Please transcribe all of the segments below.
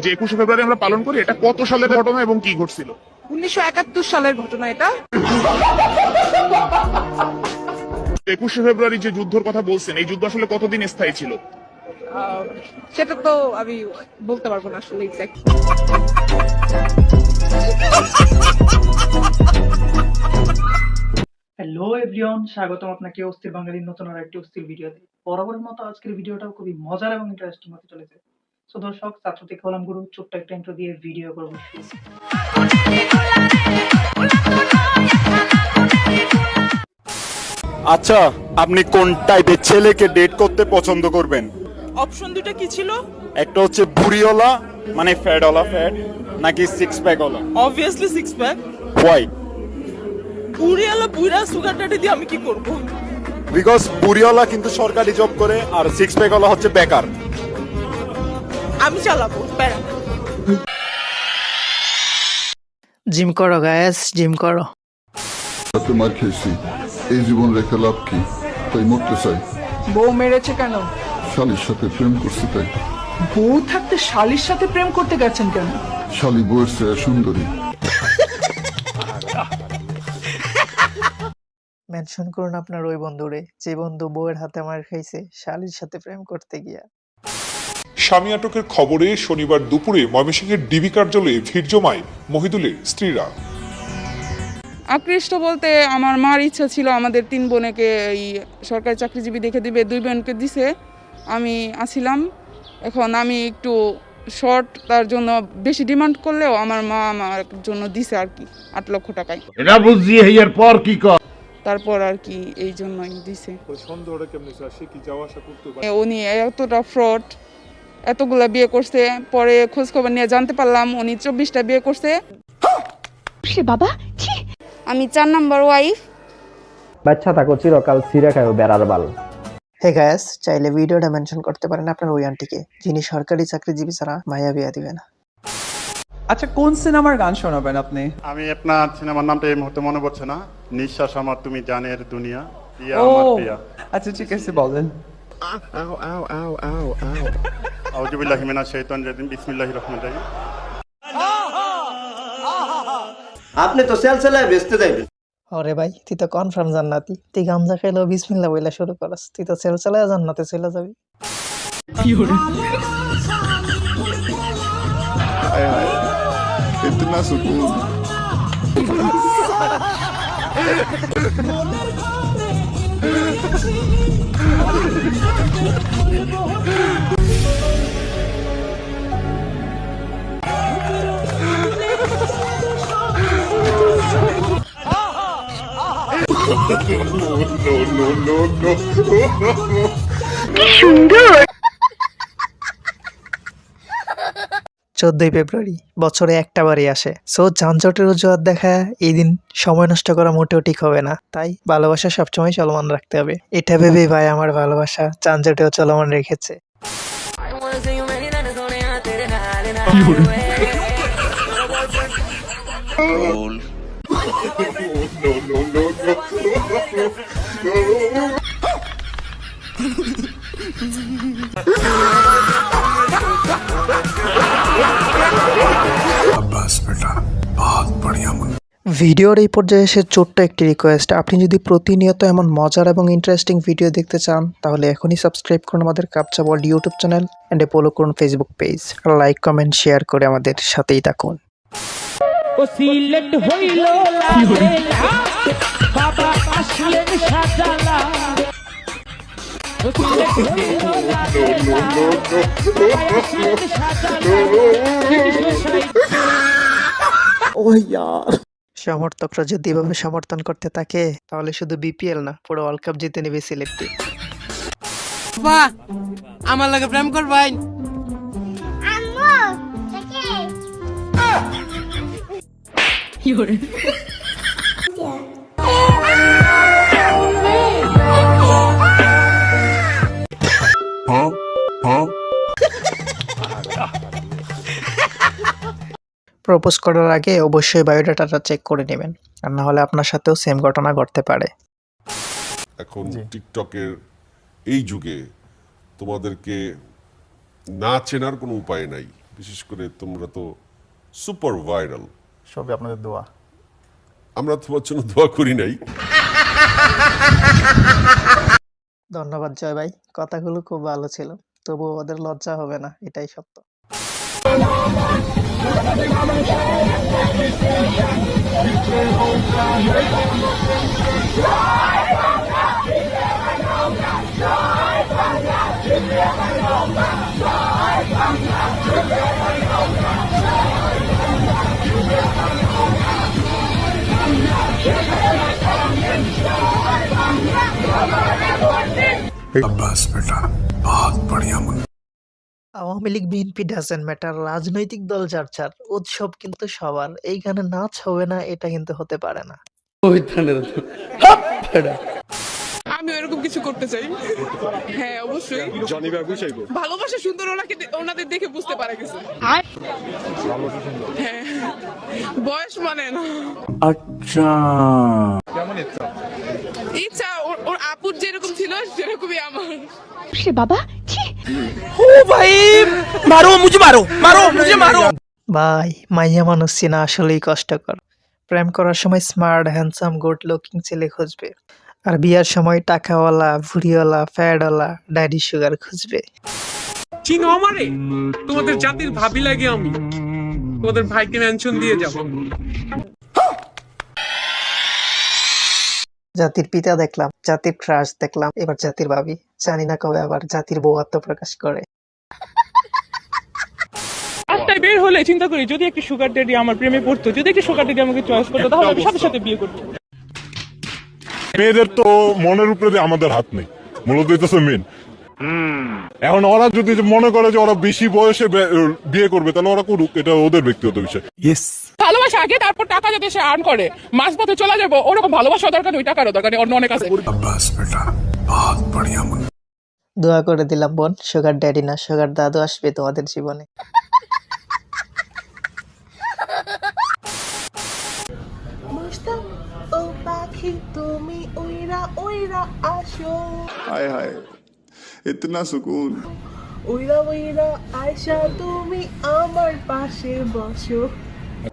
যে 21শে ফেব্রুয়ারি আমরা পালন করি, এটা কত সালের ঘটনা এবং কি ঘটছিল? 1971 সালের ঘটনা এটা। 21শে ফেব্রুয়ারি যে যুদ্ধের কথা বলছেন, এই যুদ্ধ আসলে কতদিন স্থায়ী ছিল? সেটা তো আমি বলতে পারবো না আসলে এক্সাক্ট। হ্যালো এভরিওয়ান, স্বাগতম আপনাকে অস্থির বাঙালির নতুন আর একটি অস্থির ভিডিওতে। বরাবরের মতো আজকের ভিডিওটাও খুবই মজার এবং ইন্টারেস্টিং হতে চলেছে। সো দর্শক, ছাত্র থেকে হলাম গুরু, ছোট্ট একটা ইন্ট্রো দিয়ে ভিডিও করবো। আচ্ছা, আপনি কোন টাইপের ছেলেকে ডেট করতে পছন্দ করবেন? অপশন দুটো কি ছিল? একটা হচ্ছে বুড়িওয়ালা, মানে ফ্যাটওয়ালা ফ্যাট, নাকি সিক্স প্যাকওয়ালা? Obviously six pack. হোয়াই? পুরিয়ালা পুরা সুগার ডাটি দিয়ে আমি কি করব? বিকজ বুড়িওয়ালা কিন্তু সরকারি জব করে আর সিক্স প্যাকওয়ালা হচ্ছে বেকার। আমি চালাবো প্যারা। জিম করো গায়েস, জিম করো। হাতে মার খেয়েছি, এই জীবন রেখে লাভ কি? তাই মরতে চাই। বউ মেরেছে কেন? শালির সাথে প্রেম করছি তাই। বউ থাকতে শালির সাথে প্রেম করতে গেছেন কেন? শালি বউয়ের চেয়ে সুন্দরী। মেনশন করুন আপনার ওই বন্ধুরে যে বন্ধু বউয়ের হাতে মার খাইছে শালির সাথে প্রেম করতে গিয়া। স্বামী আটকের খবরে শনিবার দুপুরে ময়মনসিংহের ডিবি কার্যালয়ে ভিড় জমায় মহিদুলের স্ত্রীরা। আকৃষ্ট বলতে আমার মার ইচ্ছা ছিল আমাদের 3 বোনকে এই সরকারি চাকরিজীবী দেখে দিবে, 2 বোনকে দিছে। আমি আছিলাম, এখন আমি একটু শর্ট, তার জন্য বেশি ডিমান্ড করলেও আমার মা আমার জন্য দিছে আর কি 8 লক্ষ টাকায়। এটা বুঝছি, এর পর কি কর? তারপর আর কি এই জন্যই দিছে। সন্দেহটা কেমনে স্যার, সে কি যাওয়া আসা করতে পারে? উনি এতটা ফ্রড, এতগুলা বিয়ে করছে, পরে খোঁজ খবর নিয়ে জানতে পারলাম উনি 24টা বিয়ে করছে। বাবা, আমি 4 নাম্বার ওয়াইফ। বাচ্চা থাকো চিরকাল সিরা খায়ও বেড়ার বাল। হে গায়েস, চাইলে ভিডিওটা মেনশন করতে পারেন আপনার ওই আন্টিকে যিনি সরকারি চাকরিজীবী ছাড়া মায়া বিয়া দিবে না। আচ্ছা, কোন সিনেমার গান শোনাবেন আপনি? আমি আপনার সিনেমার নামটা এই মুহূর্তে মনে পড়ছে না। নিঃশ্বাস আমার তুমি জানের দুনিয়া, ইয়া ও আমার প্রিয়া। আচ্ছা ঠিক আছে, বলেন। আউযু বিল্লাহি মিনাশ শাইতানির রাজিম, বিসমিল্লাহির রহমানির রহিম। আপনি তো সেলসেলায় বেচতে যাইবেন। ওরে ভাই, তুই তো কনফার্ম জান্নাতি। তুই গামজা খাইলেও বিসমিল্লাহ বইলা শুরু করস, তুই তো সেল চালায় জান্নাতে চলে যাবি। ইতনা সুকুন। কি সুন্দর। 14ই ফেব্রুয়ারি বছরে একটা বারই আসে, সো যানজটের অজুহাত দেখা এই দিন সময় নষ্ট করা মোটেও ঠিক হবে না। তাই ভালোবাসা সবসময় চলমান রাখতে হবে। এটা ভেবেই ভাই আমার ভালোবাসা যানজটেও চলমান রেখেছে। ভিডিওর এই পর্যায়ে এসে ছোট্ট একটি রিকোয়েস্ট, আপনি যদি প্রতিনিয়ত এমন মজার এবং ইন্টারেস্টিং ভিডিও দেখতে চান তাহলে এখনই সাবস্ক্রাইব করুন আমাদের কাপচা world YouTube channel and follow করুন Facebook page, like comment share করে আমাদের সাথেই থাকুন। ও সিলেক্ট হইল বাবা আসলেন সাজালা। ও সিলেক্ট হইল সমর্থকরা যদি এভাবে সমর্থন করতে থাকে তাহলে শুধু বিপিএল না, পুরো ওয়ার্ল্ড কাপ জিতে নেবে সিলেক্টে। বাহ, আমার লাগে প্রেম করবাই। প্রপোজ করার আগে অবশ্যই বায়োডাটাটা চেক করে নেবেন, আর না হলে আপনার সাথেও সেম ঘটনা ঘটতে পারে। এখন টিকটকের এই যুগে তোমাদেরকে না চেনার কোনো উপায় নাই। বিশেষ করে তোমরা তো সুপার ভাইরাল। সবই আপনাদের দোয়া। আমরা তোমার জন্য দোয়া করি নাই। ধন্যবাদ জয় ভাই, কথাগুলো খুব ভালো ছিল, তবুও ওদের লজ্জা হবে না, এটাই সত্য। Awami League BNP doesn't matter, রাজনৈতিক দল যার যার, উৎসব কিন্তু সবার। এইখানে নাচ হবে না, এটা কিন্তু হতে পারে না। আমি এরকম কিছু করতে চাই। হ্যাঁ অবশ্যই। ভালোবাসা সুন্দর ওনাদের দেখে বুঝতে পারা গেছে। হ্যাঁ বয়স মানে না। আচ্ছা, ইচ্ছা ওর আপুর যেরকম ছিল সেরকমই আমার। সে বাবা ছি। ভাই মাইয়া মানুষ চিনা আসলেই কষ্টকর। প্রেম করার সময় স্মার্ট হ্যান্ডসাম গুড লুকিং ছেলে খুঁজবে, আর বিয়ার সময় টাকাওয়ালা ভুড়িওয়ালা ফ্যাডওয়ালা ড্যাডি সুগার খুঁজবে। চিনো আমারে? তোমাদের জাতির ভাবি লাগে আমি। তোমাদের ভাইকে মেনশন দিয়ে যাব। জাতির পিতা দেখলাম, জাতির ক্রাশ দেখলাম, এবার জাতির ভাবি। জানি না কবে আবার জাতির বউ আত্মপ্রকাশ করে। রাস্তায় বের হলে চিন্তা করি, যদি একটি সুগার ড্যাডি আমার প্রেমে পড়তো, যদি একটি সুগার ড্যাডি আমাকে চয়েস করতো, তাহলে আমি সাথে সাথে বিয়ে করতাম। মেয়েদের তো মনের উপরে আমাদের হাত নেই, মূলত হইতেছে মেন। এখন ওরা যদি মনে করে যে ওরা বেশি বয়সে বিয়ে করবে, তাহলে ওরা করুক, এটা ওদের ব্যক্তিগত বিষয়। ভালোবাসা আগে, তারপর টাকা যাতে সে আর্ন করে, মাঝপথে চলে যাবো ওরকম ভালোবাসা দরকার নেই, টাকারও দরকার নেই, অন্য অনেক আছে। দোয়া করে দিলাম বোন, সুগার ড্যাডি না সুগার দাদু আসবে তোমাদের জীবনে। হায় হায়, ইতনা সুকুন।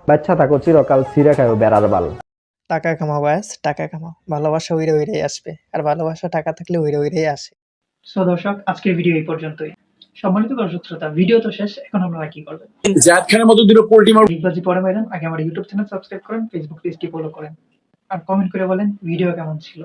বাচ্চা থাকো চিরকাল ছিঁড়ে খায়ও বেড়ার বাল। টাকা কামাও ব্যাস, টাকা কামাও, ভালোবাসা উইরে উইরেই আসবে, আর ভালোবাসা টাকা থাকলে উইরে উইরেই আসে। সো দর্শক, আজকের ভিডিও এই পর্যন্তই। সম্মানিত দর্শক শ্রোতা, ভিডিও তো শেষ, এখন আপনারা কি করবেন? ডিগবাজি পরে পাইলেন, আগে আমার ইউটিউব চ্যানেল সাবস্ক্রাইব করেন, ফেসবুক পেজটি ফলো করেন, আর কমেন্ট করে বলেন ভিডিও কেমন ছিল।